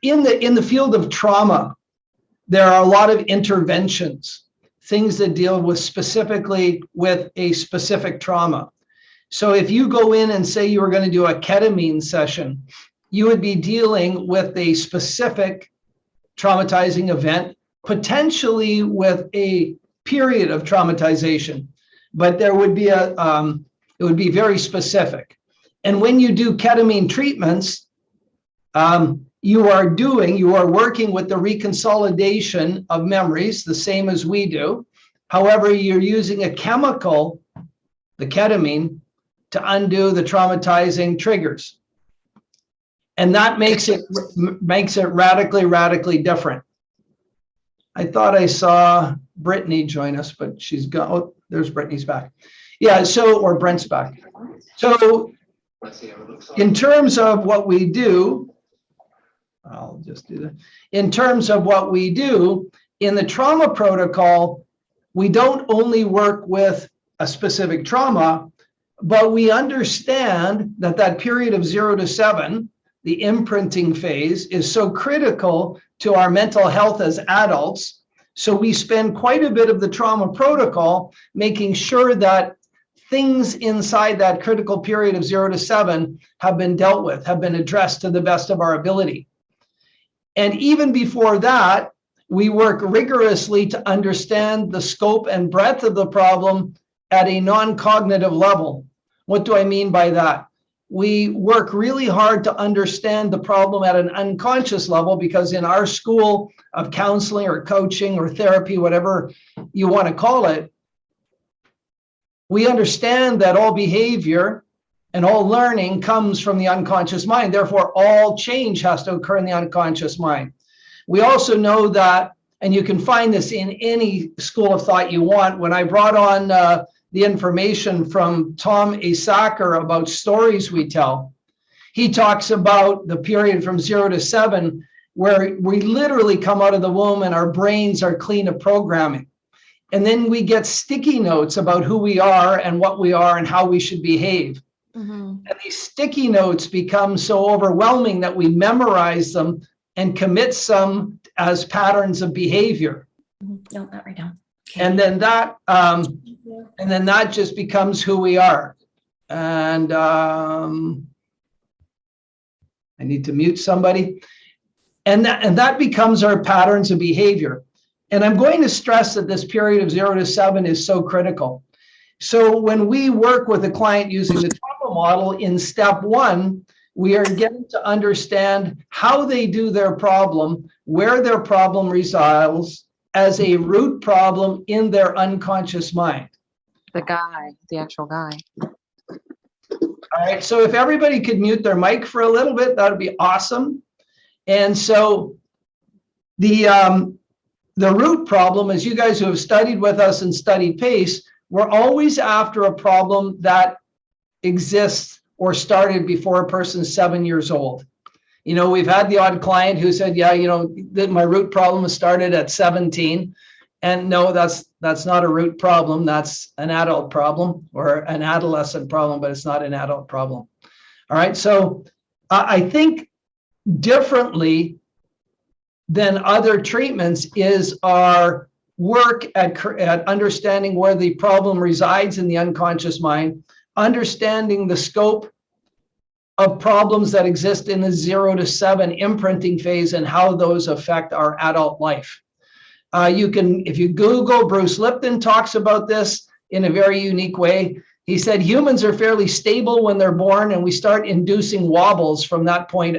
in the field of trauma, there are a lot of interventions, things that deal with specifically with a specific trauma. So if you go in and say you were going to do a ketamine session, you would be dealing with a specific traumatizing event, potentially with a period of traumatization, but there would be it would be very specific. And when you do ketamine treatments, you are working with the reconsolidation of memories, the same as we do. However, you're using a chemical, the ketamine, to undo the traumatizing triggers. And that makes it radically different. I thought I saw Brittany join us, but she's gone. Oh, there's Brittany's back. Yeah, or Brent's back. So in terms of what we do, I'll just do that. In terms of what we do in the trauma protocol, we don't only work with a specific trauma, but we understand that period of 0 to 7, the imprinting phase, is so critical to our mental health as adults. So we spend quite a bit of the trauma protocol making sure that things inside that critical period of 0 to 7 have been dealt with, have been addressed to the best of our ability. And even before that, we work rigorously to understand the scope and breadth of the problem at a non-cognitive level. What do I mean by that? We work really hard to understand the problem at an unconscious level, because in our school of counseling or coaching or therapy, whatever you want to call it, we understand that all behavior and all learning comes from the unconscious mind. Therefore, all change has to occur in the unconscious mind. We also know that, and you can find this in any school of thought you want. When I brought on the information from Tom Asacker about stories we tell, he talks about the period from 0 to 7, where we literally come out of the womb and our brains are clean of programming. And then we get sticky notes about who we are and what we are and how we should behave. Mm-hmm. And these sticky notes become so overwhelming that we memorize them and commit some as patterns of behavior. No, not right now. Okay. And then that just becomes who we are. And I need to mute somebody. And that becomes our patterns of behavior. And I'm going to stress that this period of 0 to 7 is so critical. So when we work with a client using the trauma model, in step 1, we are getting to understand how they do their problem, where their problem resides as a root problem in their unconscious mind. The actual guy. All right, so if everybody could mute their mic for a little bit, that would be awesome. And so the root problem, as you guys who have studied with us and studied PACE, we're always after a problem that exists or started before a person's 7 years old. You know, we've had the odd client who said, yeah, you know, my root problem started at 17. And no, that's not a root problem. That's an adult problem or an adolescent problem, but it's not an adult problem. All right. So I think differently than other treatments is our work at understanding where the problem resides in the unconscious mind, understanding the scope of problems that exist in the 0 to 7 imprinting phase and how those affect our adult life. You can, if you Google, Bruce Lipton talks about this in a very unique way. He said humans are fairly stable when they're born, and we start inducing wobbles from that point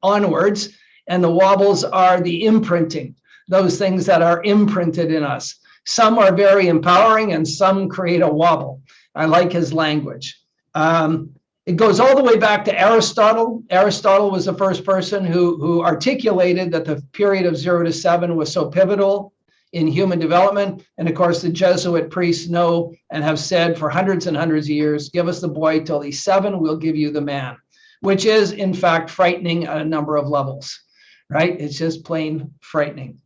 onwards. And the wobbles are the imprinting, those things that are imprinted in us. Some are very empowering and some create a wobble. I like his language. It goes all the way back to Aristotle. Aristotle was the first person who articulated that the period of 0 to 7 was so pivotal in human development. And of course, the Jesuit priests know and have said for hundreds and hundreds of years, give us the boy till he's 7, we'll give you the man, which is in fact frightening at a number of levels, right? It's just plain frightening.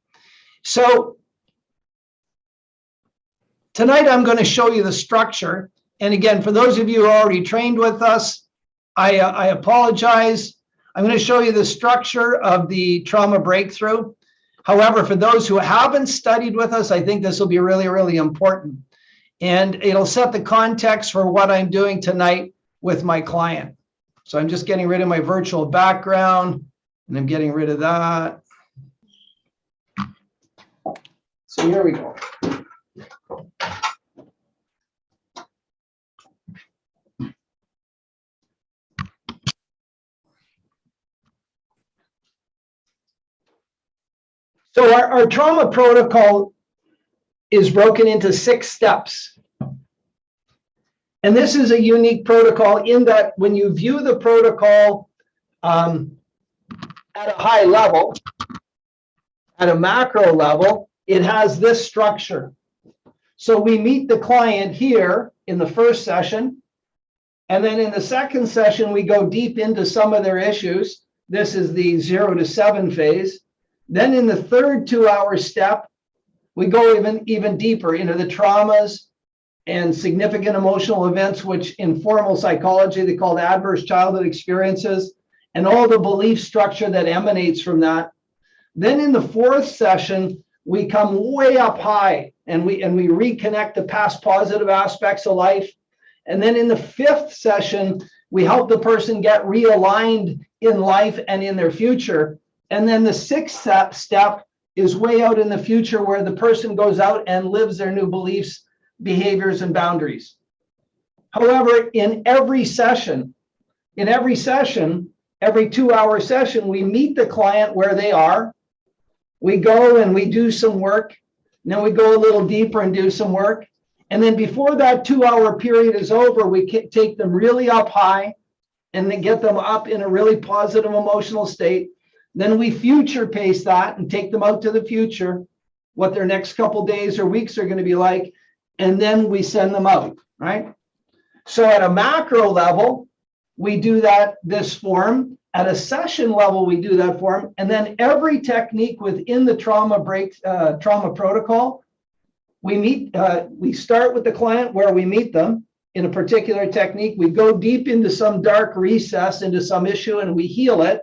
So tonight I'm going to show you the structure. And again, for those of you who are already trained with us, I apologize. I'm going to show you the structure of the trauma breakthrough. However, for those who haven't studied with us, I think this will be really, really important. And it'll set the context for what I'm doing tonight with my client. So I'm just getting rid of my virtual background, and I'm getting rid of that. So here we go. So our trauma protocol is broken into 6 steps. And this is a unique protocol in that when you view the protocol at a high level, at a macro level, it has this structure. So we meet the client here in the first session. And then in the second session, we go deep into some of their issues. This is the 0 to 7 phase. Then in the third 2-hour step, we go even deeper into the traumas and significant emotional events, which in formal psychology, they call adverse childhood experiences, and all the belief structure that emanates from that. Then in the fourth session, we come way up high and we reconnect the past positive aspects of life. And then in the fifth session, we help the person get realigned in life and in their future. And then the sixth step is way out in the future where the person goes out and lives their new beliefs, behaviors, and boundaries. However, in every 2-hour session, we meet the client where they are. We go and we do some work. And then we go a little deeper and do some work. And then before that 2-hour period is over, we take them really up high and then get them up in a really positive emotional state. Then we future pace that and take them out to the future, what their next couple days or weeks are going to be like. And then we send them out, right? So at a macro level, we do this form. At a session level, we do that form. And then every technique within the trauma protocol, we start with the client where we meet them in a particular technique. We go deep into some dark recess, into some issue, and we heal it.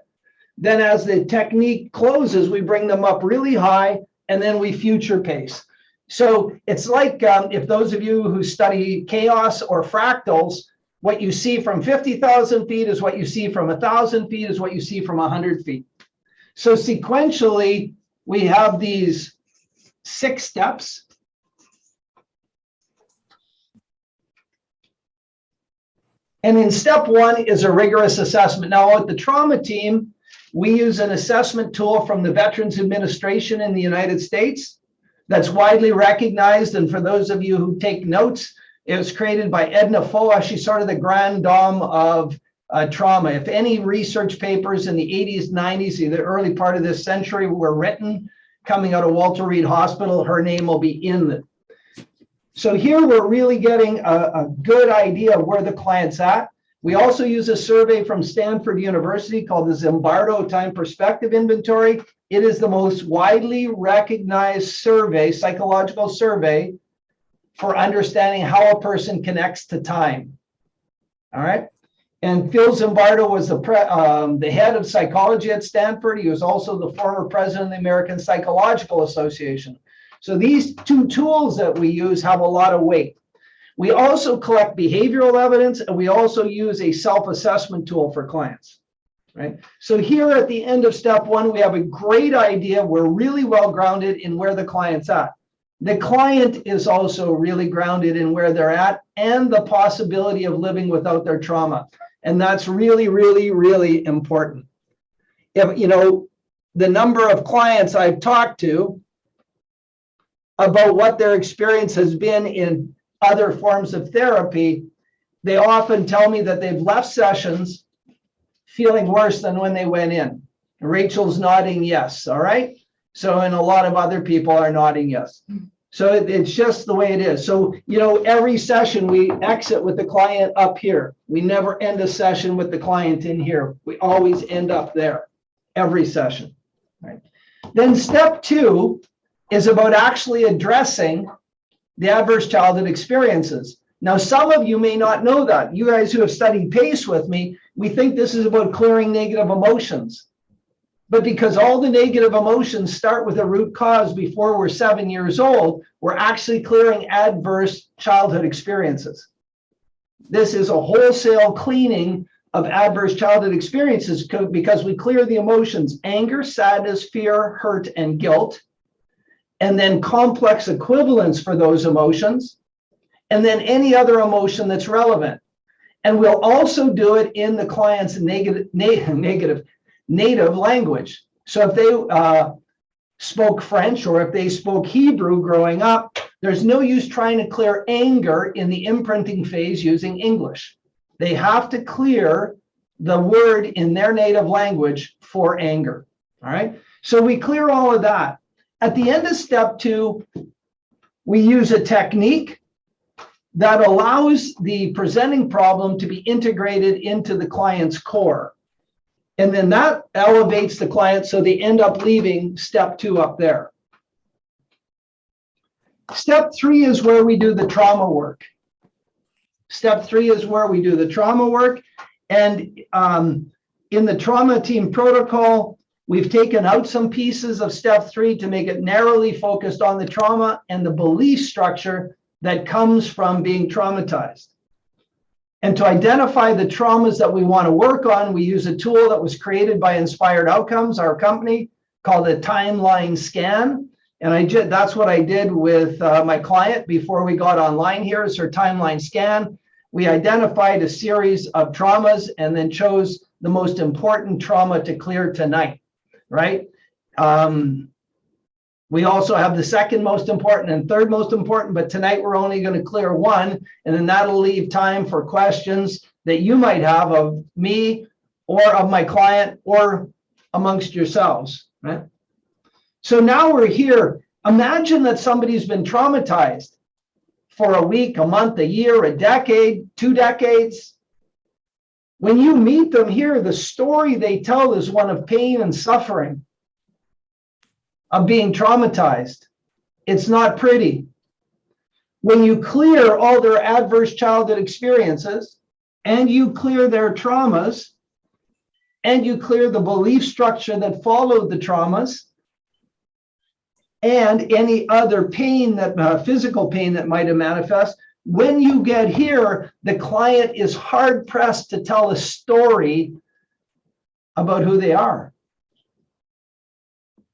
Then as the technique closes, we bring them up really high, and then we future pace. So it's like if those of you who study chaos or fractals, what you see from 50,000 feet is what you see from 1,000 feet is what you see from 100 feet. So sequentially, we have these 6 steps. And in step 1 is a rigorous assessment. Now, at the trauma team, we use an assessment tool from the Veterans Administration in the United States that's widely recognized. And for those of you who take notes, it was created by Edna Foa. She's sort of the grand dame of trauma. If any research papers in the 80s, 90s, the early part of this century were written coming out of Walter Reed Hospital, her name will be in it. So here we're really getting a good idea of where the client's at. We also use a survey from Stanford University called the Zimbardo Time Perspective Inventory. It is the most widely recognized survey, psychological survey, for understanding how a person connects to time. All right. And Phil Zimbardo was the head of psychology at Stanford. He was also the former president of the American Psychological Association. So these 2 tools that we use have a lot of weight. We also collect behavioral evidence, and we also use a self-assessment tool for clients, right? So here at the end of step 1, we have a great idea. We're really well grounded in where the client's at. The client is also really grounded in where they're at and the possibility of living without their trauma. And that's really, really, really important. If, the number of clients I've talked to about what their experience has been in other forms of therapy, they often tell me that they've left sessions feeling worse than when they went in. Rachel's nodding yes, all right? So, and a lot of other people are nodding yes. So it's just the way it is. So, every session we exit with the client up here. We never end a session with the client in here. We always end up there, every session, right? Then step 2 is about actually addressing the adverse childhood experiences. Now, some of you may not know that. You guys who have studied PACE with me, we think this is about clearing negative emotions. But because all the negative emotions start with a root cause before we're 7 years old, we're actually clearing adverse childhood experiences. This is a wholesale cleaning of adverse childhood experiences because we clear the emotions: anger, sadness, fear, hurt, and guilt, and then complex equivalents for those emotions, and then any other emotion that's relevant. And we'll also do it in the client's native language. So if they spoke French or if they spoke Hebrew growing up, there's no use trying to clear anger in the imprinting phase using English. They have to clear the word in their native language for anger. All right. So we clear all of that. At the end of step 2, we use a technique that allows the presenting problem to be integrated into the client's core. And then that elevates the client so they end up leaving step 2 up there. Step 3 is where we do the trauma work. Step 3 is where we do the trauma work. And in the trauma team protocol, we've taken out some pieces of step 3 to make it narrowly focused on the trauma and the belief structure that comes from being traumatized. And to identify the traumas that we want to work on, we use a tool that was created by Inspired Outcomes, our company, called a timeline scan. And that's what I did with my client before we got online here, is her timeline scan. We identified a series of traumas and then chose the most important trauma to clear tonight, right? We also have the second most important and third most important, but tonight we're only going to clear one, and then that'll leave time for questions that you might have of me or of my client or amongst yourselves, right? So now we're here. Imagine that somebody's been traumatized for a week, a month, a year, a decade, 2 decades. When you meet them here, the story they tell is one of pain and suffering, of being traumatized. It's not pretty. When you clear all their adverse childhood experiences, and you clear their traumas, and you clear the belief structure that followed the traumas, and any other pain, that physical pain that might have manifest, when you get here, the client is hard pressed to tell a story about who they are,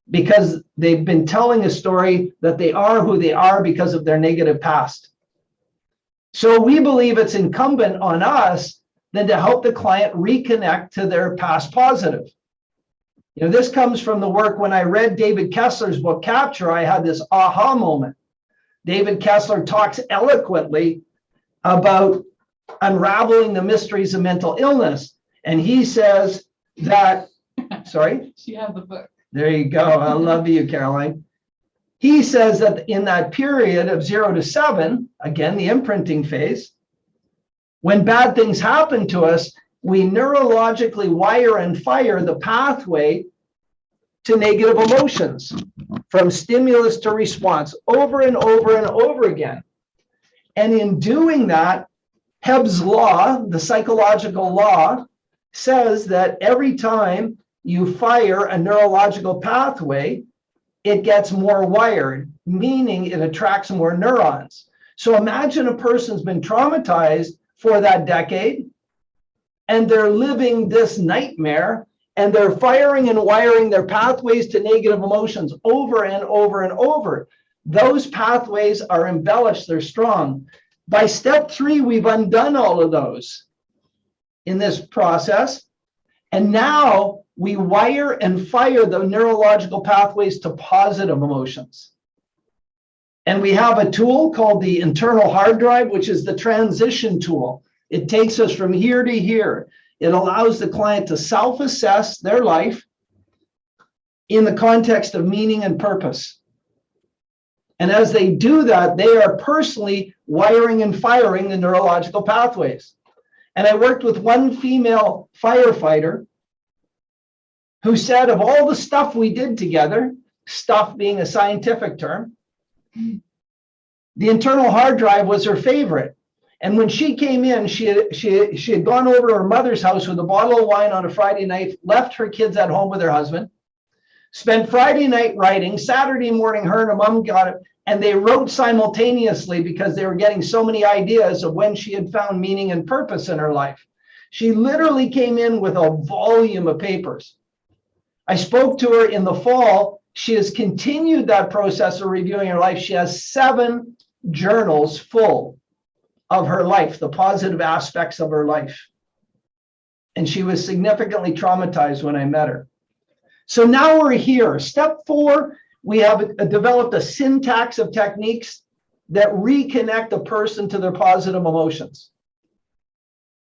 because they've been telling a story that they are who they are because of their negative past. So we believe it's incumbent on us then to help the client reconnect to their past positive. You know, this comes from the work when I read David Kessler's book, Capture, I had this aha moment. David Kessler talks eloquently about unraveling the mysteries of mental illness. And he says that, sorry? She had the book. There you go. I love you, Caroline. He says that in that period of 0 to 7, again, the imprinting phase, when bad things happen to us, we neurologically wire and fire the pathway to negative emotions, from stimulus to response, over and over and over again. And in doing that, Hebb's law, the psychological law, says that every time you fire a neurological pathway, it gets more wired, meaning it attracts more neurons. So imagine a person's been traumatized for that decade, and they're living this nightmare, and they're firing and wiring their pathways to negative emotions over and over and over. Those pathways are embellished, they're strong. By step 3, we've undone all of those in this process. And now we wire and fire the neurological pathways to positive emotions. And we have a tool called the internal hard drive, which is the transition tool. It takes us from here to here. It allows the client to self-assess their life in the context of meaning and purpose. And as they do that, they are personally wiring and firing the neurological pathways. And I worked with one female firefighter who said, of all the stuff we did together, stuff being a scientific term, the internal hard drive was her favorite. And when she came in, she had gone over to her mother's house with a bottle of wine on a Friday night, left her kids at home with her husband, spent Friday night writing. Saturday morning, her and her mom got it, and they wrote simultaneously because they were getting so many ideas of when she had found meaning and purpose in her life. She literally came in with a volume of papers. I spoke to her in the fall. She has continued that process of reviewing her life. She has 7 journals full of her life, the positive aspects of her life. And she was significantly traumatized when I met her. So now we're here. Step 4, we have developed a syntax of techniques that reconnect a person to their positive emotions.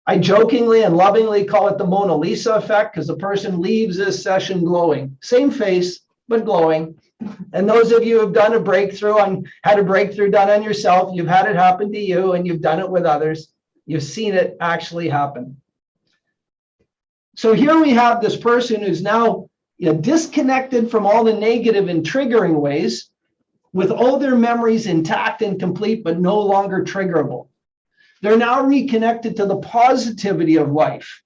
I jokingly and lovingly call it the Mona Lisa effect, because the person leaves this session glowing. Same face, but glowing. And those of you who have done a breakthrough had a breakthrough done on yourself, you've had it happen to you and you've done it with others. You've seen it actually happen. So here we have this person who's now disconnected from all the negative and triggering ways, with all their memories intact and complete, but no longer triggerable. They're now reconnected to the positivity of life.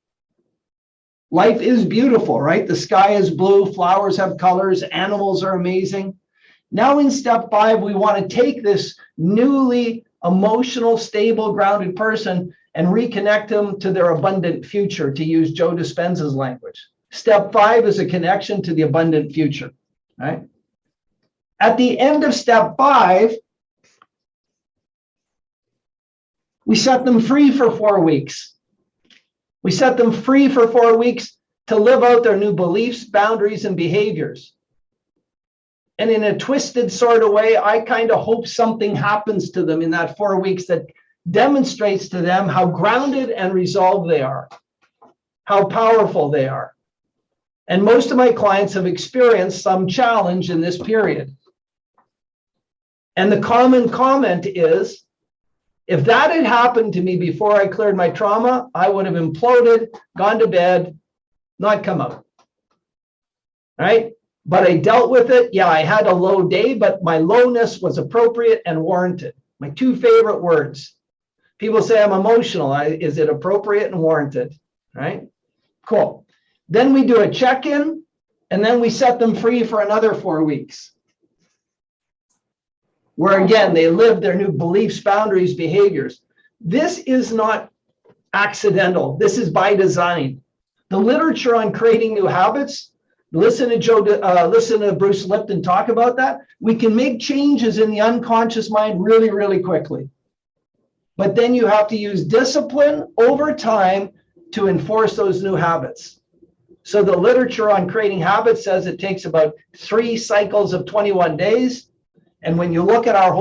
Life is beautiful, right? The sky is blue, flowers have colors, animals are amazing. Now in step 5, we want to take this newly emotional, stable, grounded person and reconnect them to their abundant future, to use Joe Dispenza's language. Step 5 is a connection to the abundant future, right? At the end of step 5, we set them free for 4 weeks. We set them free for 4 weeks to live out their new beliefs, boundaries, and behaviors. And in a twisted sort of way, I kind of hope something happens to them in that 4 weeks that demonstrates to them how grounded and resolved they are, how powerful they are. And most of my clients have experienced some challenge in this period. And the common comment is, if that had happened to me before I cleared my trauma, I would have imploded, gone to bed, not come out. Right? But I dealt with it. Yeah, I had a low day, but my lowness was appropriate and warranted. My 2 favorite words. People say I'm emotional. Is it appropriate and warranted? Right? Cool. Then we do a check-in, and then we set them free for another 4 weeks, where again, they live their new beliefs, boundaries, behaviors. This is not accidental. This is by design. The literature on creating new habits, listen to Bruce Lipton talk about that. We can make changes in the unconscious mind really, really quickly. But then you have to use discipline over time to enforce those new habits. So the literature on creating habits says it takes about 3 cycles of 21 days. And when you look at our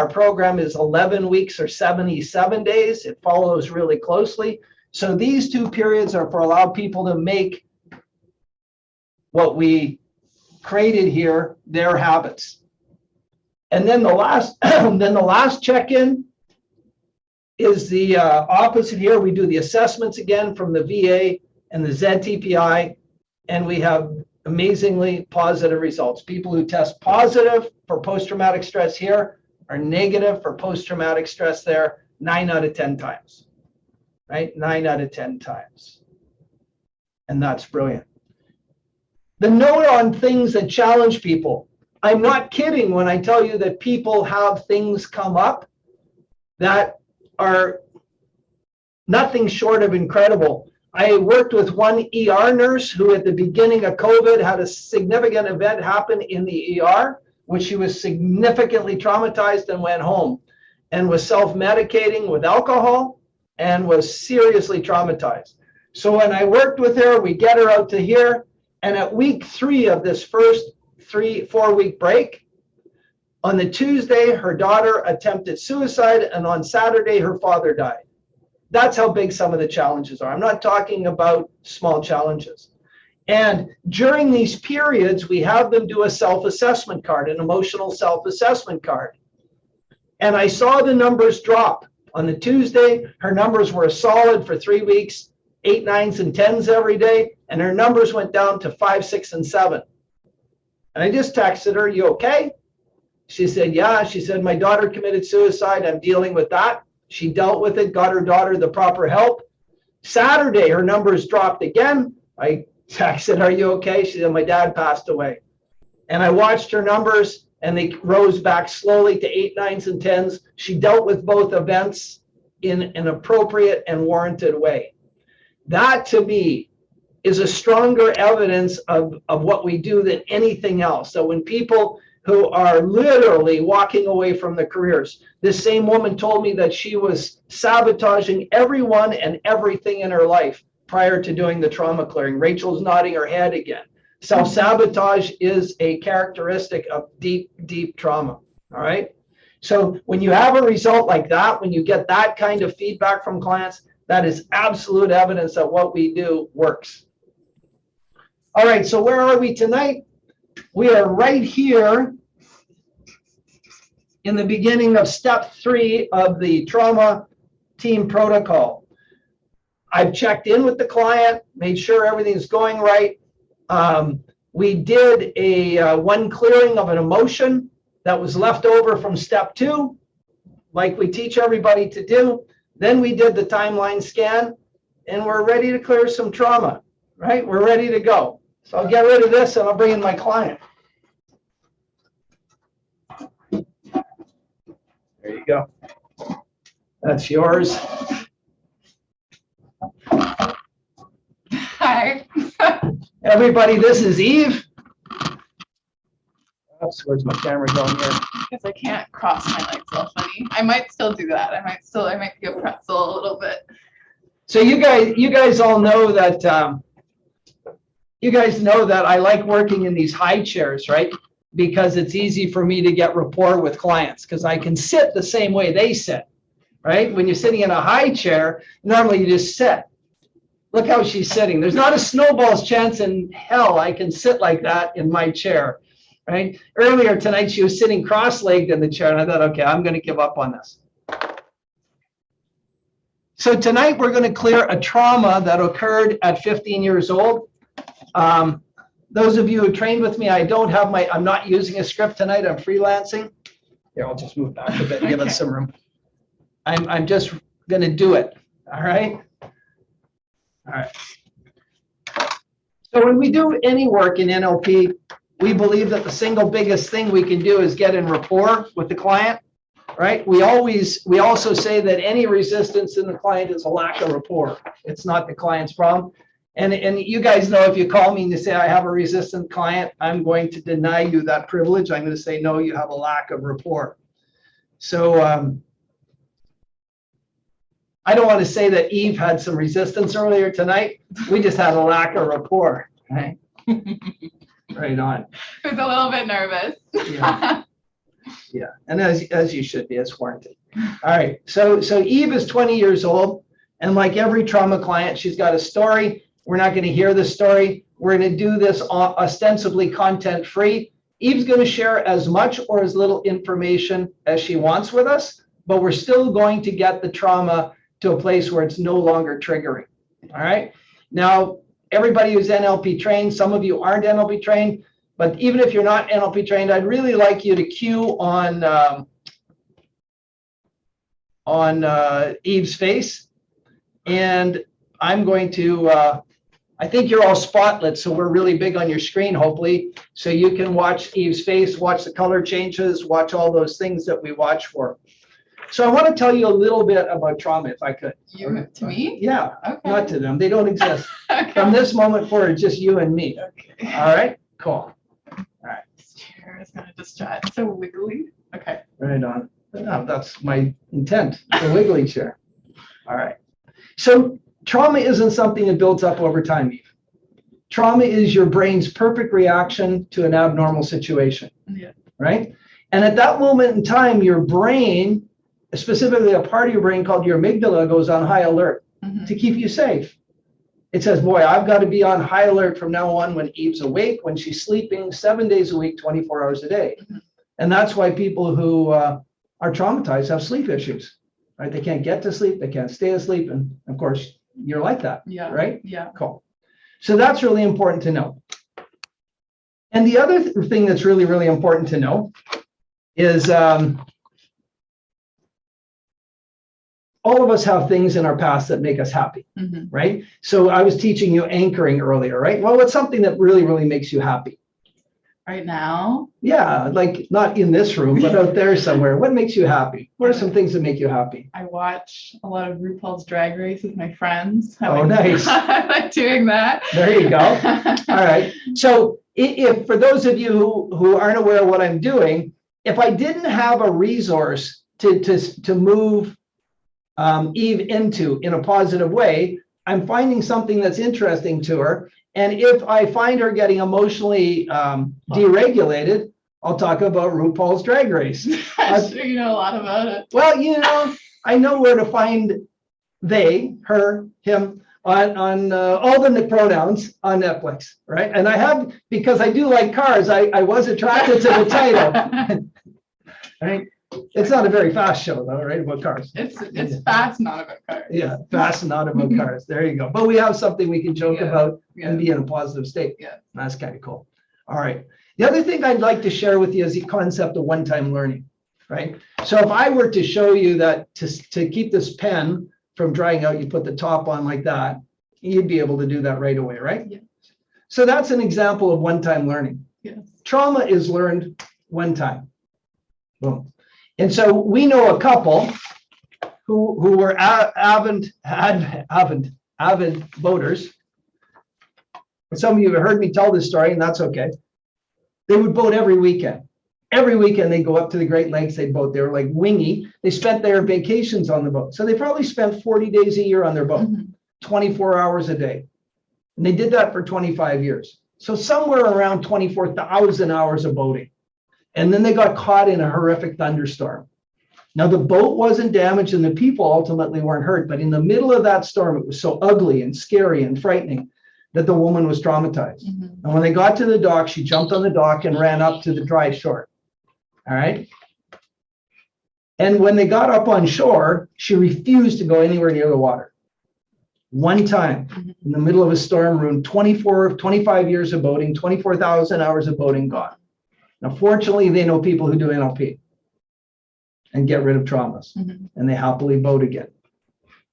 program is 11 weeks or 77 days. It follows really closely. So these 2 periods are for allow people to make what we created here their habits. And then the last check-in is the opposite here. We do the assessments again from the VA and the ZTPI, and we have amazingly positive results. People who test positive for post-traumatic stress here are negative for post-traumatic stress there 9 out of 10 times, right? 9 out of 10 times. And that's brilliant. The note on things that challenge people. I'm not kidding when I tell you that people have things come up that are nothing short of incredible. I worked with one ER nurse who at the beginning of COVID had a significant event happen in the ER, which she was significantly traumatized and went home and was self-medicating with alcohol and was seriously traumatized. So when I worked with her, we get her out to here, and at week 3 of this first 4 week break, on the Tuesday, her daughter attempted suicide, and on Saturday, her father died. That's how big some of the challenges are. I'm not talking about small challenges. And during these periods, we have them do a self-assessment card, an emotional self-assessment card. And I saw the numbers drop. On the Tuesday, her numbers were solid for 3 weeks, 8, 9s, and 10s every day. And her numbers went down to 5, 6, and 7. And I just texted her, "You okay?" She said, "Yeah." She said, "My daughter committed suicide. I'm dealing with that." She dealt with it, got her daughter the proper help. Saturday, her numbers dropped again. I texted, "Are you okay?" She said, "My dad passed away." And I watched her numbers and they rose back slowly to 8, 9s, and 10s. She dealt with both events in an appropriate and warranted way. That to me is a stronger evidence of what we do than anything else. So when people who are literally walking away from their careers, this same woman told me that she was sabotaging everyone and everything in her life prior to doing the trauma clearing. Rachel's nodding her head again. Self-sabotage is a characteristic of deep, deep trauma. All right. So when you have a result like that, when you get that kind of feedback from clients, that is absolute evidence that what we do works. All right, so where are we tonight? We are right here in the beginning of step 3 of the trauma team protocol. I've checked in with the client, made sure everything's going right. We did a one clearing of an emotion that was left over from step 2, like we teach everybody to do. Then we did the timeline scan, and we're ready to clear some trauma, right? We're ready to go. So I'll get rid of this and I'll bring in my client. There you go. That's yours. Hi. Everybody, this is Eve. Oops, where's my camera going here? Because I can't cross my legs all funny. I might still do that. I might be a pretzel a little bit. So you guys all know that I like working in these high chairs, right? Because it's easy for me to get rapport with clients because I can sit the same way they sit, right? When you're sitting in a high chair, normally you just sit. Look how she's sitting. There's not a snowball's chance in hell I can sit like that in my chair, right? Earlier tonight, she was sitting cross-legged in the chair, and I thought, okay, I'm going to give up on this. So tonight, we're going to clear a trauma that occurred at 15 years old. Those of you who trained with me, I'm not using a script tonight. I'm freelancing. Here, I'll just move back a bit and give us some room. I'm just going to do it. All right. All right. So when we do any work in NLP, we believe that the single biggest thing we can do is get in rapport with the client, right? We also say that any resistance in the client is a lack of rapport. It's not the client's problem. And you guys know, if you call me and you say, I have a resistant client, I'm going to deny you that privilege. I'm going to say, no, you have a lack of rapport. So I don't want to say that Eve had some resistance earlier tonight. We just had a lack of rapport, right? Right on. I was a little bit nervous. Yeah. Yeah, and as you should be, it's warranted. All right, so Eve is 20 years old, and like every trauma client, she's got a story. We're not going to hear the story. We're going to do this ostensibly content-free. Eve's going to share as much or as little information as she wants with us, but we're still going to get the trauma to a place where it's no longer triggering. All right. Now, everybody who's NLP trained, some of you aren't NLP trained, but even if you're not NLP trained, I'd really like you to cue on Eve's face. And I'm going to, I think you're all spotlit, so we're really big on your screen, hopefully. So you can watch Eve's face, watch the color changes, watch all those things that we watch for. So I want to tell you a little bit about trauma, if I could. You to me? Yeah, Okay. not to them. They don't exist. Okay. From this moment forward, just you and me. Okay. All right, cool. All right, This chair is gonna distract. It's so wiggly. Okay. right on. No, that's my intent, the wiggly chair. All right. So trauma isn't something that builds up over time, Eve. Trauma is your brain's perfect reaction to an abnormal situation. Yeah. Right? And at that moment in time, your brain, specifically a part of your brain called your amygdala, goes on high alert to keep you safe. It says, boy, I've got to be on high alert from now on when Eve's awake, when she's sleeping 7 days a week, 24 hours a day. And that's why people who are traumatized have sleep issues, right? They can't get to sleep, they can't stay asleep. And of course, you're like that, Yeah. right? Yeah. Cool. So that's really important to know. And the other thing that's really, really important to know is all of us have things in our past that make us happy, right? So I was teaching you anchoring earlier, right? Well, what's something that really, really makes you happy? Right now, Yeah, like not in this room, but out there somewhere. What makes you happy? What are some things that make you happy? I watch a lot of RuPaul's Drag Race with my friends. Oh, nice. I like doing that. There you go. All right. So if for those of you who aren't aware of what I'm doing, if I didn't have a resource to move Eve into in a positive way, I'm finding something that's interesting to her. And if I find her getting emotionally deregulated, I'll talk about RuPaul's Drag Race. I'm sure you know a lot about it. Well, I know where to find they, her, him on all the pronouns on Netflix, right? And I have, because I do like cars, I was attracted to the title, right? It's not a very fast show though, right? About cars. It's fast, not about cars. Yeah, fast and not about cars. There you go. But we have something we can joke about and be in a positive state. Yeah. That's kind of cool. All right. The other thing I'd like to share with you is the concept of one-time learning, right? So if I were to show you that to keep this pen from drying out, you put the top on like that, you'd be able to do that right away, right? Yeah. So that's an example of one-time learning. Yes. Trauma is learned one time. Boom. And so we know a couple who were avid boaters. Some of you have heard me tell this story, and that's okay. They would boat every weekend. Every weekend they'd go up to the Great Lakes, they'd boat. They were like wingy. They spent their vacations on the boat. So they probably spent 40 days a year on their boat, 24 hours a day. And they did that for 25 years. So somewhere around 24,000 hours of boating. And then they got caught in a horrific thunderstorm. Now the boat wasn't damaged and the people ultimately weren't hurt, but in the middle of that storm, it was so ugly and scary and frightening that the woman was traumatized. And when they got to the dock, she jumped on the dock and ran up to the dry shore. All right. And when they got up on shore, she refused to go anywhere near the water. One time in the middle of a storm, ruined 25 years of boating, 24,000 hours of boating gone. Now, fortunately, they know people who do NLP and get rid of traumas, and they happily boat again.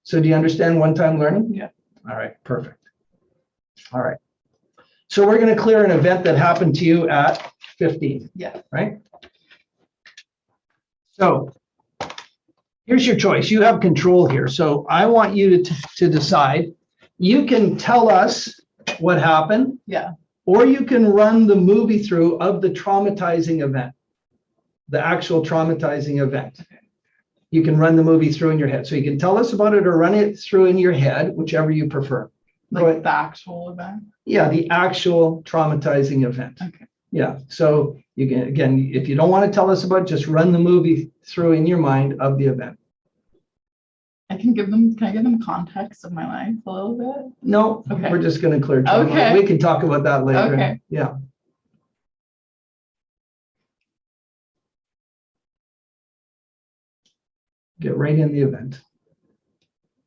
So do you understand one-time learning? Yeah. All right, perfect. All right. So we're going to clear an event that happened to you at 15. Yeah. Right? So here's your choice. You have control here. So I want you to decide. You can tell us what happened. Yeah. Or you can run the movie through of the traumatizing event, the actual traumatizing event. Okay. You can run the movie through in your head. So you can tell us about it or run it through in your head, whichever you prefer. Like the actual event? Yeah, the actual traumatizing event. Okay. Yeah. So you can, again, if you don't want to tell us about it, just run the movie through in your mind of the event. Can I give them context of my life a little bit? No, Okay. we're just going to clear trauma. Okay. We can talk about that later. Okay. Yeah. Get right in the event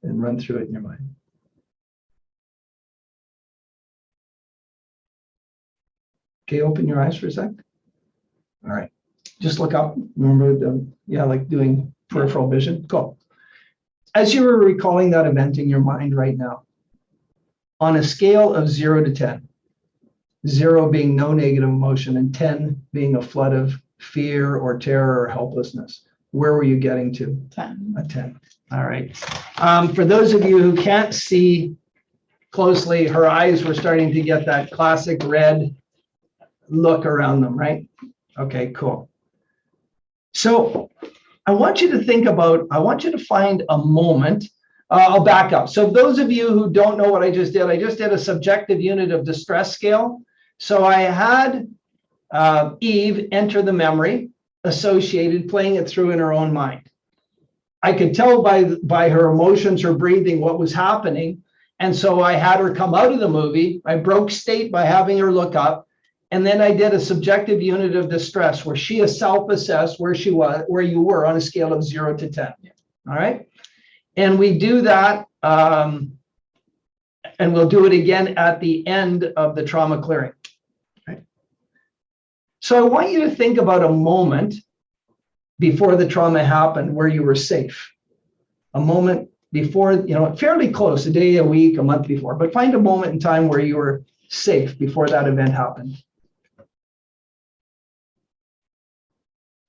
and run through it in your mind. Okay, open your eyes for a sec. All right. Just look up. Remember, like doing peripheral vision. Cool. As you were recalling that event in your mind right now, on a scale of 0 to 10, 0 being no negative emotion and 10 being a flood of fear or terror or helplessness, where were you getting to? 10. A 10. All right. For those of you who can't see closely, her eyes were starting to get that classic red look around them, right? Okay, cool. So I want you to find a moment. I'll back up. So those of you who don't know what I just did a subjective unit of distress scale. So I had Eve enter the memory associated, playing it through in her own mind. I could tell by her emotions, her breathing, what was happening. And so I had her come out of the movie. I broke state by having her look up. And then I did a subjective unit of distress where she self-assessed where you were on a scale of 0 to 10. Yeah. All right. And we do that. And we'll do it again at the end of the trauma clearing. Right. So I want you to think about a moment before the trauma happened where you were safe. a moment before, fairly close, a day, a week, a month before, but find a moment in time where you were safe before that event happened.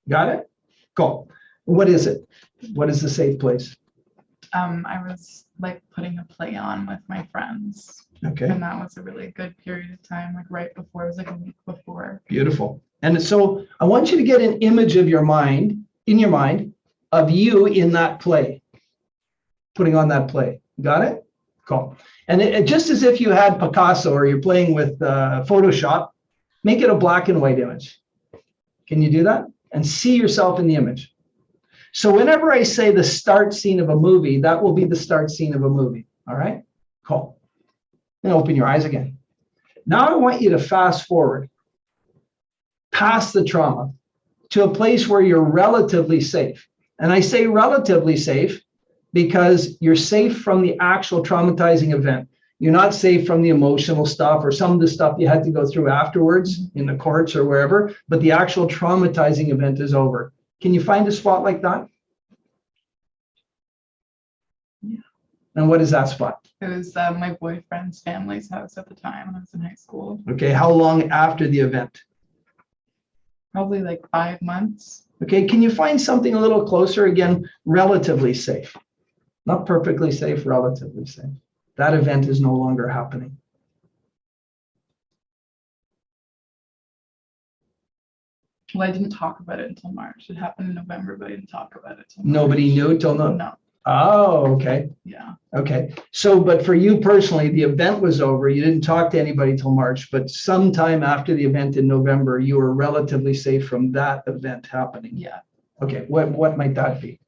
Got it? Cool. What is it? What is the safe place? I was like putting a play on with my friends. Okay, And that was a really good period of time, like right before, it was like a week before. beautiful. And so I want you to get an image of your mind, in your mind, of you in that play, putting on that play. Got it? Cool. And just as if you had Picasso or you're playing with Photoshop, make it a black and white image. Can you do that? And see yourself in the image. So whenever I say the start scene of a movie, that will be the start scene of a movie. All right? Cool. And open your eyes again. Now I want you to fast forward past the trauma to a place where you're relatively safe. And I say relatively safe because you're safe from the actual traumatizing event. You're not safe from the emotional stuff or some of the stuff you had to go through afterwards in the courts or wherever, but the actual traumatizing event is over. Can you find a spot like that? Yeah. And what is that spot? It was my boyfriend's family's house at the time when I was in high school. Okay, how long after the event? Probably like 5 months. Okay, can you find something a little closer? Again, relatively safe. Not perfectly safe, relatively safe. That event is no longer happening. Well, I didn't talk about it until March. It happened in November, but I didn't talk about it till Nobody March. knew till no. No. Oh, okay. Yeah. Okay. So, but for you personally, the event was over. You didn't talk to anybody till March, but sometime after the event in November, you were relatively safe from that event happening. Yeah. Okay. What might that be?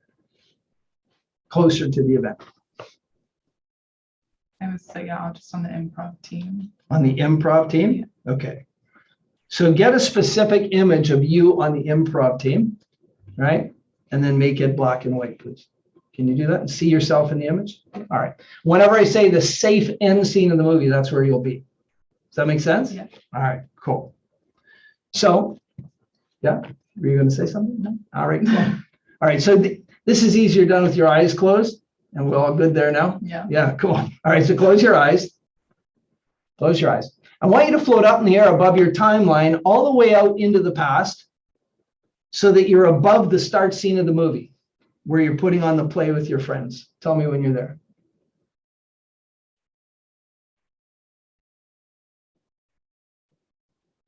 Closer to the event. I was just on the improv team. On the improv team? Okay. So get a specific image of you on the improv team, right? And then make it black and white, please. Can you do that and see yourself in the image? All right. Whenever I say the safe end scene of the movie, that's where you'll be. Does that make sense? Yeah. All right, cool. So, yeah, were you going to say something? No? All right, cool. All right, so this is easier done with your eyes closed, and we're all good there now? Yeah. Yeah, cool. All right, so close your eyes. Close your eyes. I want you to float up in the air above your timeline all the way out into the past so that you're above the start scene of the movie where you're putting on the play with your friends. Tell me when you're there.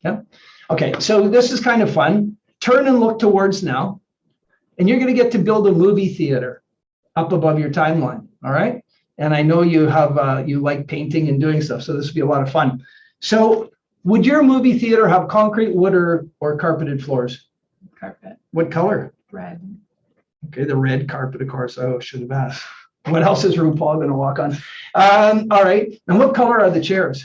Yeah. Okay, so this is kind of fun. Turn and look towards now, and you're going to get to build a movie theater up above your timeline. All right. And I know you have you like painting and doing stuff, so this will be a lot of fun. So, would your movie theater have concrete, wood, or carpeted floors? Carpet. What color? Red. Okay, the red carpet, of course. Oh, should have asked. What else is RuPaul going to walk on? All right. And what color are the chairs?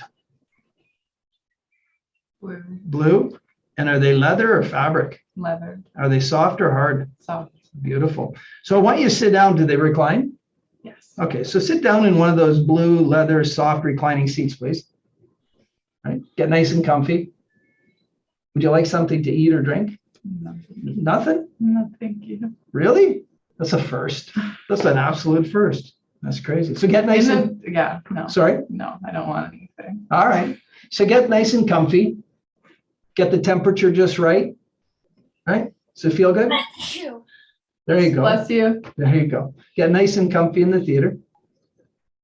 Blue. Blue. And are they leather or fabric? Leather. Are they soft or hard? Soft. Beautiful. So I want you to sit down. Do they recline? Yes. Okay, so sit down in one of those blue leather soft reclining seats, please. All right. Get nice and comfy. Would you like something to eat or drink? No. Nothing? No, thank you. Really? That's a first. That's an absolute first. That's crazy. So get nice and No. sorry. No, I don't want anything. All right. So get nice and comfy. Get the temperature just right. Right? So feel good? There you go. Bless you. There you go. Get nice and comfy in the theater.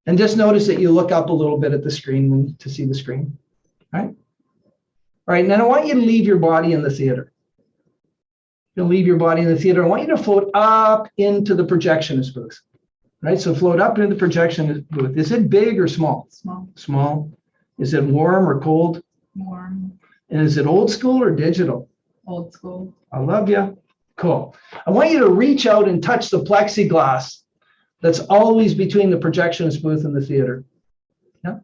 And just notice that you look up a little bit at the screen to see the screen. Right? All right. And then I want you to leave your body in the theater. You'll leave your body in the theater. I want you to float up into the projectionist booth. Right? So float up into the projectionist booth. Is it big or small? Small. Small. Is it warm or cold? Warm. And is it old school or digital? Old school. I love you. Cool. I want you to reach out and touch the plexiglass that's always between the projectionist booth and the theater. Yeah.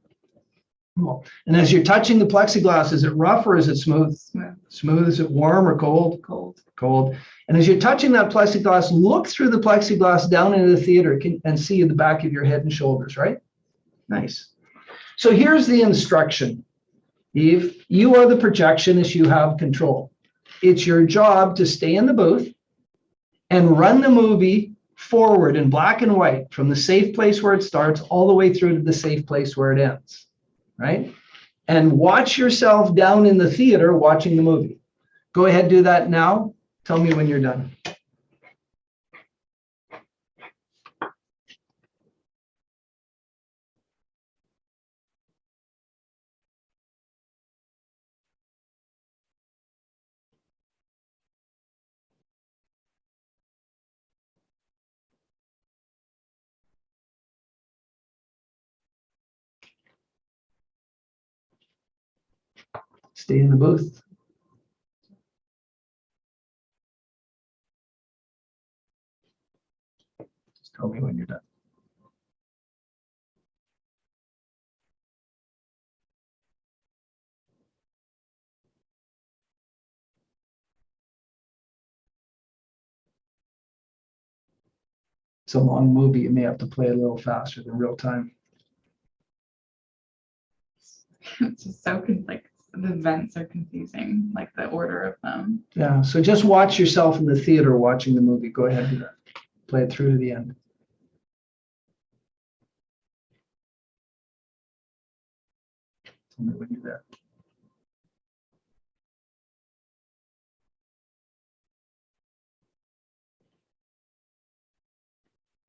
Cool. And as you're touching the plexiglass, is it rough or is it smooth? Smooth. Smooth. Is it warm or cold? Cold. Cold. And as you're touching that plexiglass, look through the plexiglass down into the theater and see the back of your head and shoulders, right? Nice. So here's the instruction. Eve, you are the projectionist, you have control. It's your job to stay in the booth and run the movie forward in black and white from the safe place where it starts all the way through to the safe place where it ends, right? And watch yourself down in the theater watching the movie. Go ahead, do that now. Tell me when you're done. Stay in the booth. Just tell me when you're done. It's a long movie. You may have to play a little faster than real time. It's just so like the events are confusing, like the order of them. Yeah, so just watch yourself in the theater watching the movie. Go ahead and do that. Play it through to the end. Tell me when you're there.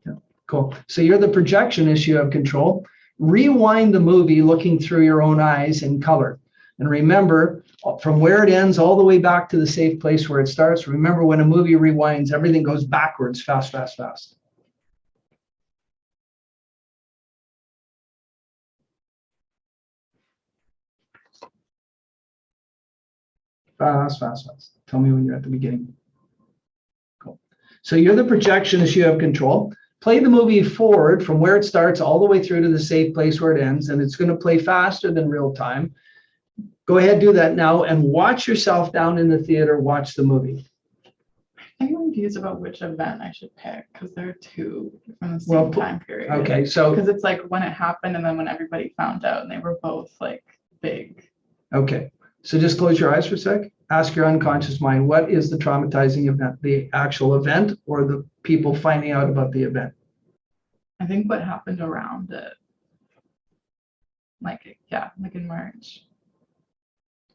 Yeah, cool. So you're the projectionist, you have control. Rewind the movie looking through your own eyes in color. And remember, from where it ends all the way back to the safe place where it starts, remember when a movie rewinds, everything goes backwards, fast, fast, fast. Fast, fast, fast. Tell me when you're at the beginning. Cool. So you're the projectionist, you have control. Play the movie forward from where it starts all the way through to the safe place where it ends, and it's going to play faster than real time. Go ahead, do that now, and watch yourself down in the theater, watch the movie. I'm confused about which event I should pick because there are two from the same time period. Okay, so because it's like when it happened and then when everybody found out, and they were both like big. okay, so just close your eyes for a sec. Ask your unconscious mind, what is the traumatizing event? The actual event or the people finding out about the event? I think what happened around it. Like, yeah, like in March.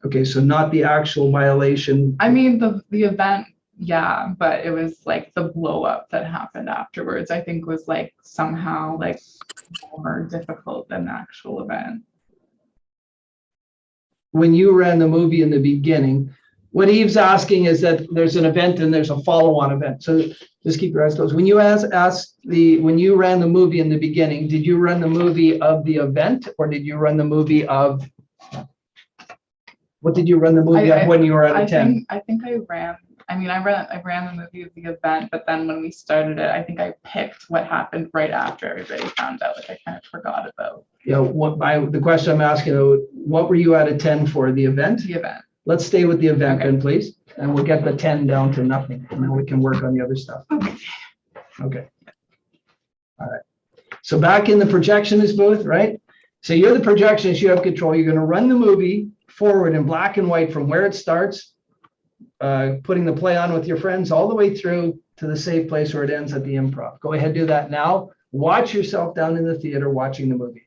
Okay, so not the actual violation. I mean, the event, yeah, but it was like the blow up that happened afterwards, I think was like somehow like more difficult than the actual event. When you ran the movie in the beginning, what Eve's asking is that there's an event and there's a follow-on event. So just keep your eyes closed. When you when you ran the movie in the beginning, did you run the movie of the event or did you run the movie of, what did you run the movie of when you were at 10? I think I ran the movie of the event, but then when we started it, I think I picked what happened right after everybody found out, which I kind of forgot about. Yeah, the question I'm asking, what were you at a 10 for, the event? The event. Let's stay with the event Okay. then, please. And we'll get the 10 down to nothing, and then we can work on the other stuff. Okay. Okay. All right. So back in the projectionist booth, right? So you're the projectionist, you have control. You're going to run the movie forward in black and white from where it starts, putting the play on with your friends all the way through to the safe place where it ends at the improv. Go ahead, do that now. Watch yourself down in the theater watching the movie.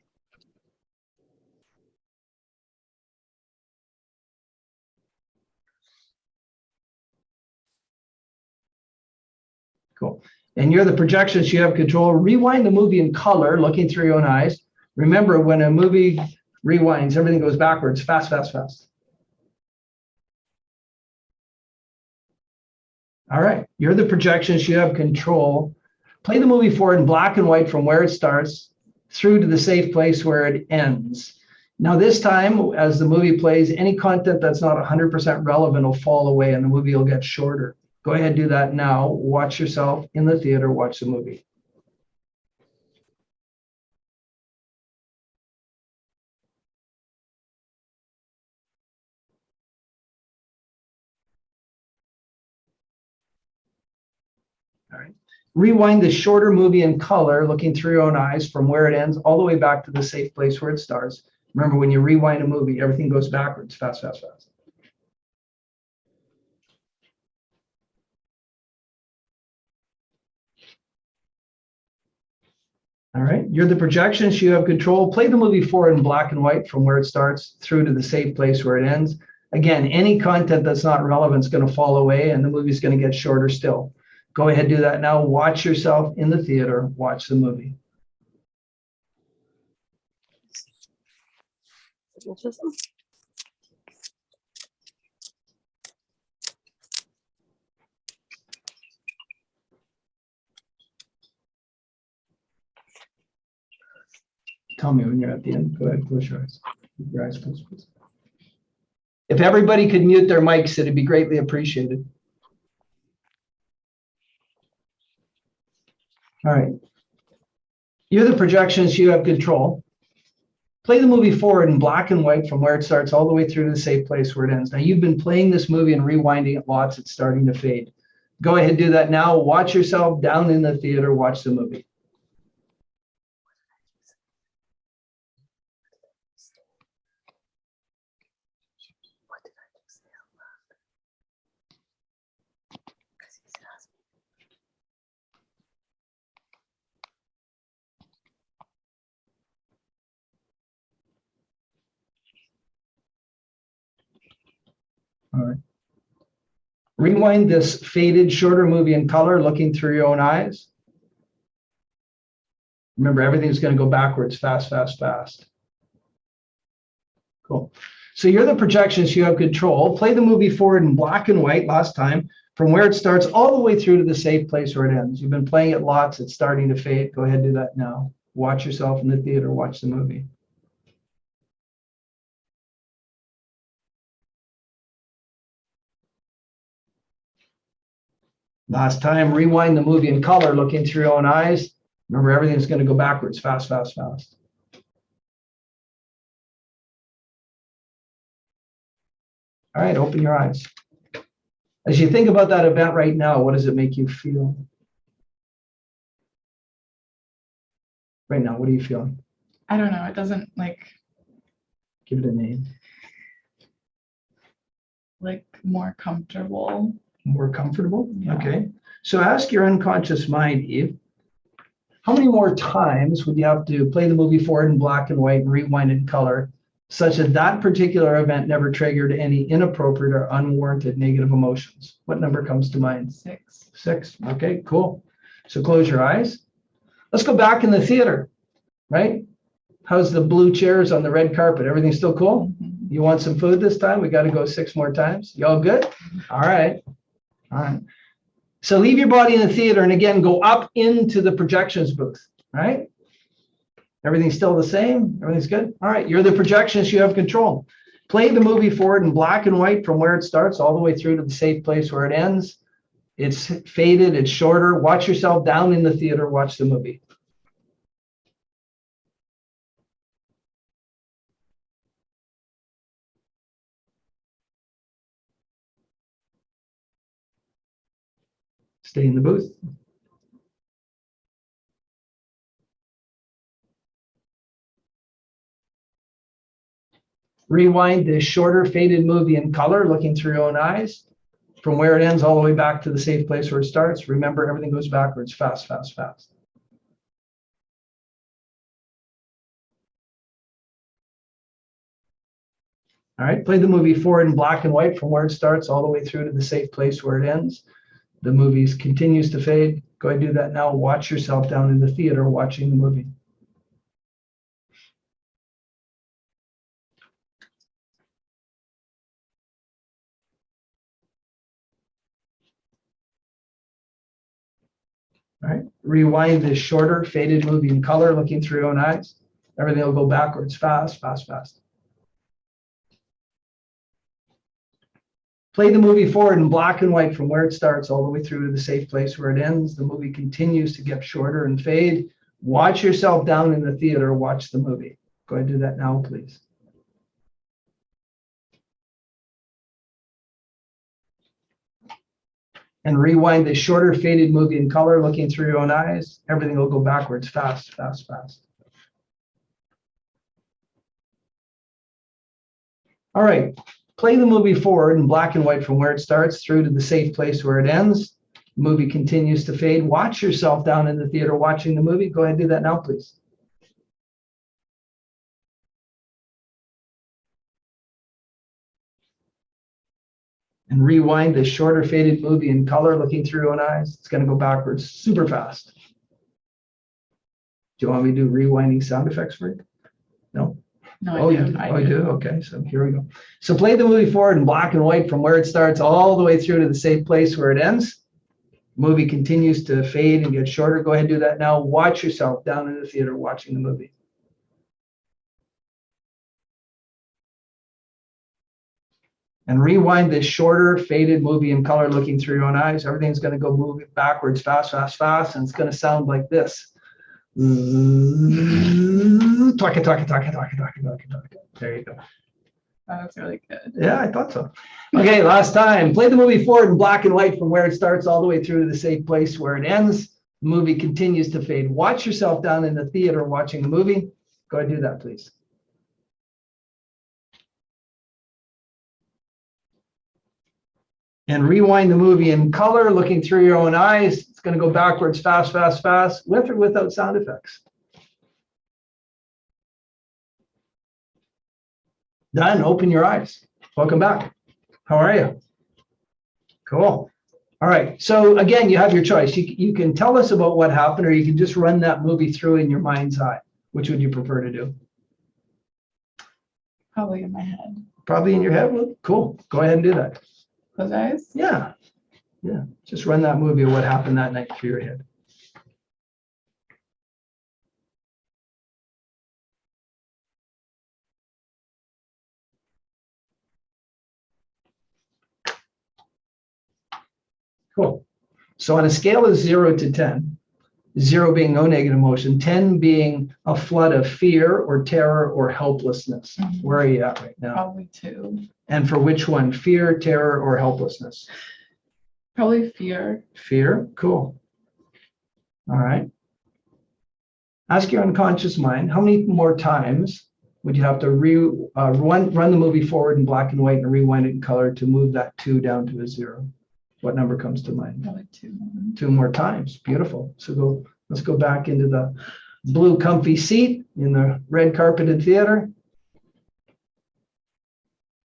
Cool. And you're the projectionist, you have control. Rewind the movie in color, looking through your own eyes. Remember, when a movie rewinds, everything goes backwards, fast, fast, fast. All right, you're the projectionist, you have control. Play the movie forward in black and white from where it starts through to the safe place where it ends. Now this time, as the movie plays, any content that's not 100% relevant will fall away and the movie will get shorter. Go ahead, do that now. Watch yourself in the theater, watch the movie. All right. Rewind the shorter movie in color, looking through your own eyes from where it ends all the way back to the safe place where it starts. Remember, when you rewind a movie, everything goes backwards, fast, fast, fast. All right, you're the projections, you have control. Play the movie forward in black and white from where it starts through to the safe place where it ends. Again, any content that's not relevant is going to fall away and the movie's going to get shorter still. Go ahead, do that now. Watch yourself in the theater, watch the movie. Tell me when you're at the end. Go ahead, close your eyes. Keep your eyes closed, please. If everybody could mute their mics, it'd be greatly appreciated. All right. You're the projections, you have control. Play the movie forward in black and white from where it starts all the way through to the safe place where it ends. Now, you've been playing this movie and rewinding it lots. It's starting to fade. Go ahead, do that now. Watch yourself down in the theater, watch the movie. All right. Rewind this faded, shorter movie in color, looking through your own eyes. Remember, everything's going to go backwards, fast, fast, fast. Cool. So you're the projections, you have control. Play the movie forward in black and white last time, from where it starts all the way through to the safe place where it ends. You've been playing it lots, it's starting to fade. Go ahead, do that now. Watch yourself in the theater, watch the movie. Last time, rewind the movie in color, looking through your own eyes. Remember, everything's going to go backwards, fast, fast, fast. All right, open your eyes. As you think about that event right now, what does it make you feel? Right now, what are you feeling? I don't know. It doesn't Give it a name. more comfortable. More comfortable? Yeah. Okay. So ask your unconscious mind, Eve, how many more times would you have to play the movie forward in black and white and rewind in color such that that particular event never triggered any inappropriate or unwarranted negative emotions? What number comes to mind? 6. 6. Okay, cool. So close your eyes. Let's go back in the theater, right? How's the blue chairs on the red carpet? Everything still cool? Mhm. You want some food this time? We got to go 6 more times. You all good? All right. All right. So leave your body in the theater and again, go up into the projections booth, right? Everything's still the same? Everything's good? All right. You're the projections, you have control. Play the movie forward in black and white from where it starts all the way through to the safe place where it ends. It's faded, it's shorter. Watch yourself down in the theater, watch the movie. Stay in the booth. Rewind this shorter faded movie in color, looking through your own eyes. From where it ends all the way back to the safe place where it starts. Remember, everything goes backwards, fast, fast, fast. All right, play the movie forward in black and white from where it starts all the way through to the safe place where it ends. The movie continues to fade. Go ahead and do that now. Watch yourself down in the theater watching the movie. All right, rewind this shorter faded movie in color, looking through your own eyes. Everything will go backwards, fast, fast, fast. Play the movie forward in black and white from where it starts all the way through to the safe place where it ends. The movie continues to get shorter and fade. Watch yourself down in the theater, watch the movie. Go ahead and do that now, please. And rewind the shorter faded movie in color, looking through your own eyes. Everything will go backwards, fast, fast, fast. All right, play the movie forward in black and white from where it starts through to the safe place where it ends. Movie continues to fade. Watch yourself down in the theater watching the movie. Go ahead and do that now, please. And rewind the shorter faded movie in color looking through your own eyes. It's going to go backwards super fast. Do you want me to do rewinding sound effects for you? No? No, Oh, I you do. do? I Oh, you do. do? Okay, so here we go. So play the movie forward in black and white from where it starts all the way through to the safe place where it ends. Movie continues to fade and get shorter. Go ahead and do that now. Watch yourself down in the theater watching the movie. And rewind this shorter faded movie in color looking through your own eyes. Everything's going to go moving backwards fast, fast, fast, and it's going to sound like this. Talkie, talkie, talkie, talkie, talkie, talkie, talkie. There you go. That's really good. Yeah, I thought so. Okay, last time. Play the movie forward in black and white from where it starts all the way through to the safe place where it ends. The movie continues to fade. Watch yourself down in the theater watching the movie. Go ahead and do that, please. And rewind the movie in color, looking through your own eyes. It's going to go backwards fast, fast, fast, with or without sound effects. Done. Open your eyes. Welcome back. How are you? Cool. All right. So again, you have your choice. You can tell us about what happened, or you can just run that movie through in your mind's eye. Which would you prefer to do? Probably in my head. Probably in your head. Well, cool. Go ahead and do that. Close eyes. Yeah. Yeah. Just run that movie of what happened that night through your head. Cool. So on a scale of 0 to 10, 0 being no negative emotion, 10 being a flood of fear or terror or helplessness. Mhm. Where are you at right now? Probably 2. And for which one? Fear, terror, or helplessness? Probably fear. Fear. Cool. All right. Ask your unconscious mind, how many more times would you have to run the movie forward in black and white and rewind it in color to move that 2 down to a 0? What number comes to mind? Probably 2. 2 more times. Beautiful. So let's go back into the blue comfy seat in the red carpeted theater.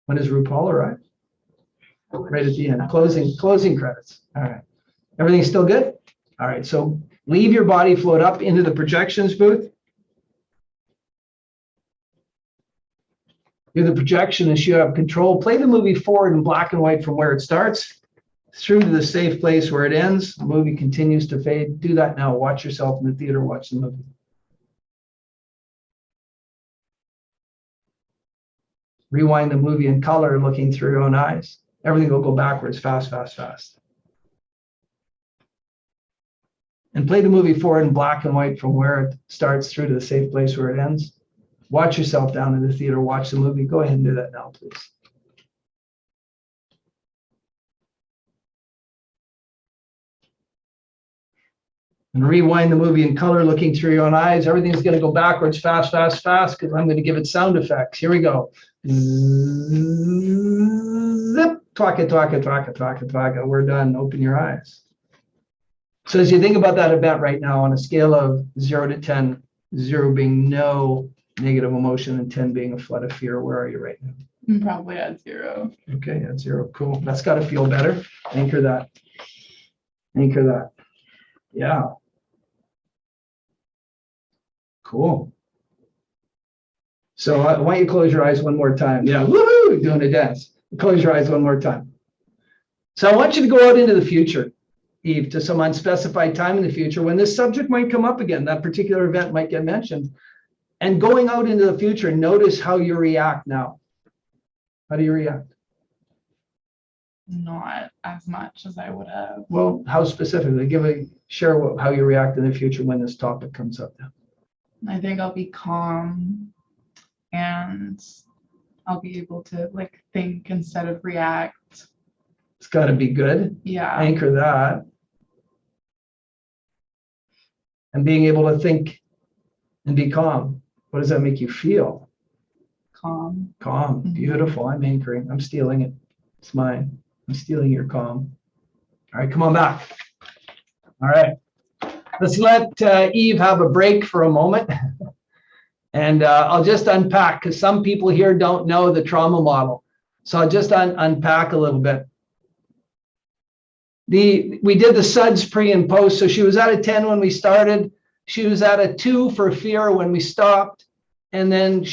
When does RuPaul arrive? Right at the end. Closing credits. All right. Everything's still good? All right. So leave your body, float up into the projections booth. You're the projectionist. You have control. Play the movie forward in black and white from where it starts through to the safe place where it ends. The movie continues to fade. Do that now. Watch yourself in the theater. Watch the movie. Rewind the movie in color, looking through your own eyes. Everything will go backwards, fast, fast, fast. And play the movie forward in black and white from where it starts through to the safe place where it ends. Watch yourself down in the theater. Watch the movie. Go ahead and do that now, please. And rewind the movie in color, looking through your own eyes. Everything's going to go backwards, fast, fast, fast, because I'm going to give it sound effects. Here we go. Zip, twaka, twaka, twaka, twaka, twaka. We're done. Open your eyes. So as you think about that event right now, on a scale of 0 to 10, 0 being no negative emotion and 10 being a flood of fear, where are you right now? I'm probably at 0. Okay, at 0. Cool. That's got to feel better. Anchor that. Anchor that. Yeah. Cool. So why don't you close your eyes one more time? Yeah, woohoo, doing a dance. Close your eyes one more time. So I want you to go out into the future, Eve, to some unspecified time in the future when this subject might come up again, that particular event might get mentioned. And going out into the future, notice how you react now. How do you react? Not as much as I would have. Well, how specifically? Share how you react in the future when this topic comes up now. I think I'll be calm and I'll be able to like think instead of react. It's got to be good. Yeah. Anchor that. And being able to think and be calm. What does that make you feel? Calm. Calm. Mhm. Beautiful. I'm anchoring. I'm stealing it. It's mine. I'm stealing your calm. All right, come on back. All right. Let's let Eve have a break for a moment. And I'll just unpack because some people here don't know the trauma model. So I'll just unpack a little bit. We did the SUDS pre and post. So she was at a 10 when we started. She was at a 2 for fear when we stopped. And then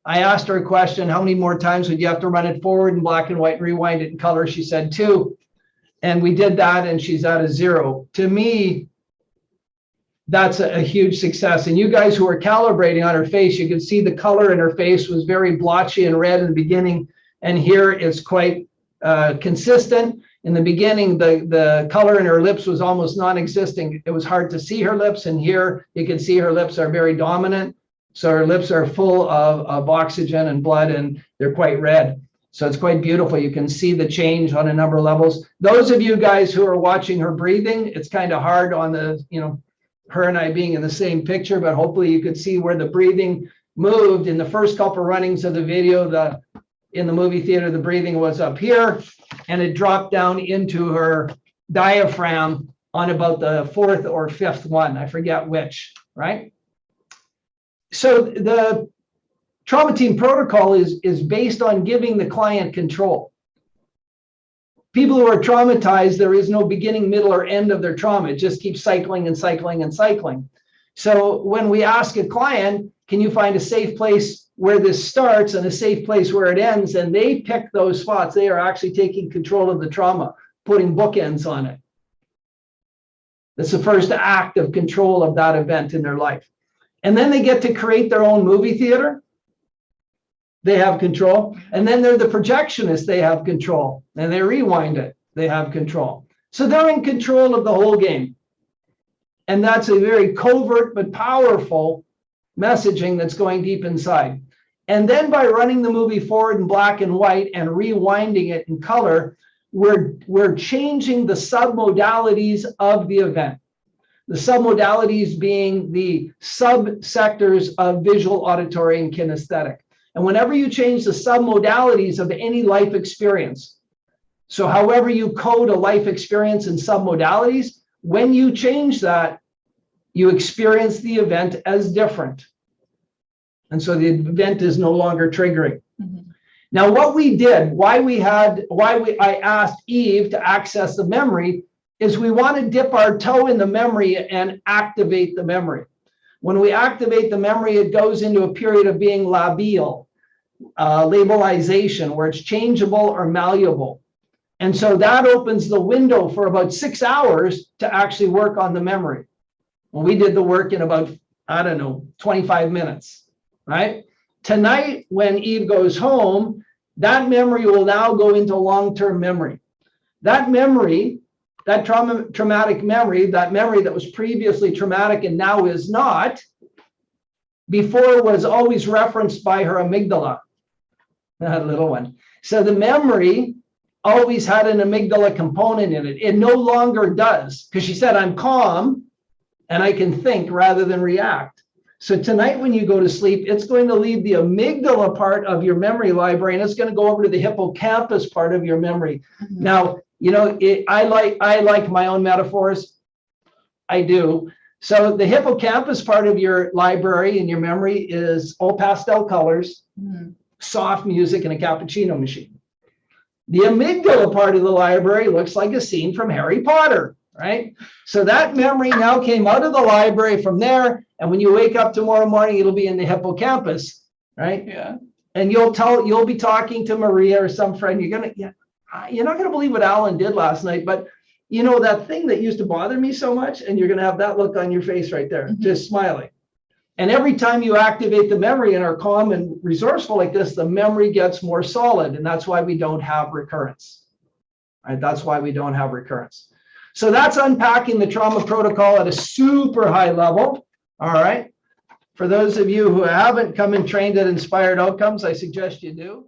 I asked her a question, how many more times would you have to run it forward in black and white and rewind it in color? She said 2. And we did that and she's at a 0. To me, that's a huge success. And you guys who are calibrating on her face, you can see the color in her face was very blotchy and red in the beginning. And here it's quite consistent. In the beginning, the color in her lips was almost non-existent. It was hard to see her lips. And here you can see her lips are very dominant. So her lips are full of oxygen and blood, and they're quite red. So it's quite beautiful. You can see the change on a number of levels. Those of you guys who are watching her breathing, it's kind of hard on her and I being in the same picture, but hopefully you could see where the breathing moved in the first couple runnings of the video. In the movie theater, the breathing was up here and it dropped down into her diaphragm on about the 4th or 5th one. I forget which, right? So the trauma team protocol is based on giving the client control. People who are traumatized, there is no beginning, middle, or end of their trauma. It just keeps cycling and cycling and cycling. So when we ask a client, can you find a safe place where this starts and a safe place where it ends, and they pick those spots, they are actually taking control of the trauma, putting bookends on it. That's the first act of control of that event in their life. And then they get to create their own movie theater. They have control. And then they're the projectionist. They have control. And they rewind it. They have control. So they're in control of the whole game. And that's a very covert but powerful messaging that's going deep inside. And then by running the movie forward in black and white and rewinding it in color, we're changing the submodalities of the event. The submodalities being the subsectors of visual, auditory, and kinesthetic. And whenever you change the submodalities of any life experience, so however you code a life experience in submodalities, when you change that, you experience the event as different. And so the event is no longer triggering. Mm-hmm. Now, what we did, why I asked Eve to access the memory is we want to dip our toe in the memory and activate the memory. When we activate the memory, it goes into a period of being labile, labelization, where it's changeable or malleable. And so that opens the window for about 6 hours to actually work on the memory. Well, we did the work in about, 25 minutes, right? Tonight, when Eve goes home, that memory will now go into long-term memory. That memory, that traumatic memory, that memory that was previously traumatic and now is not, before was always referenced by her amygdala, that little one. So the memory always had an amygdala component in it. It no longer does, because she said, I'm calm and I can think rather than react. So tonight when you go to sleep, it's going to leave the amygdala part of your memory library and it's going to go over to the hippocampus part of your memory. Mm-hmm. Now, I like my own metaphors. I do. So the hippocampus part of your library and your memory is all pastel colors, mm-hmm. soft music, and a cappuccino machine. The amygdala part of the library looks like a scene from Harry Potter, right? So that memory now came out of the library from there. And when you wake up tomorrow morning, it'll be in the hippocampus, right? Yeah. And you'll be talking to Maria or some friend. You're not gonna believe what Allen did last night, but that thing that used to bother me so much, and you're gonna have that look on your face right there, mm-hmm. just smiling. And every time you activate the memory and are calm and resourceful like this, the memory gets more solid, and that's why we don't have recurrence. Right? That's why we don't have recurrence. So that's unpacking the trauma protocol at a super high level. All right. For those of you who haven't come and trained at Inspired Outcomes, I suggest you do.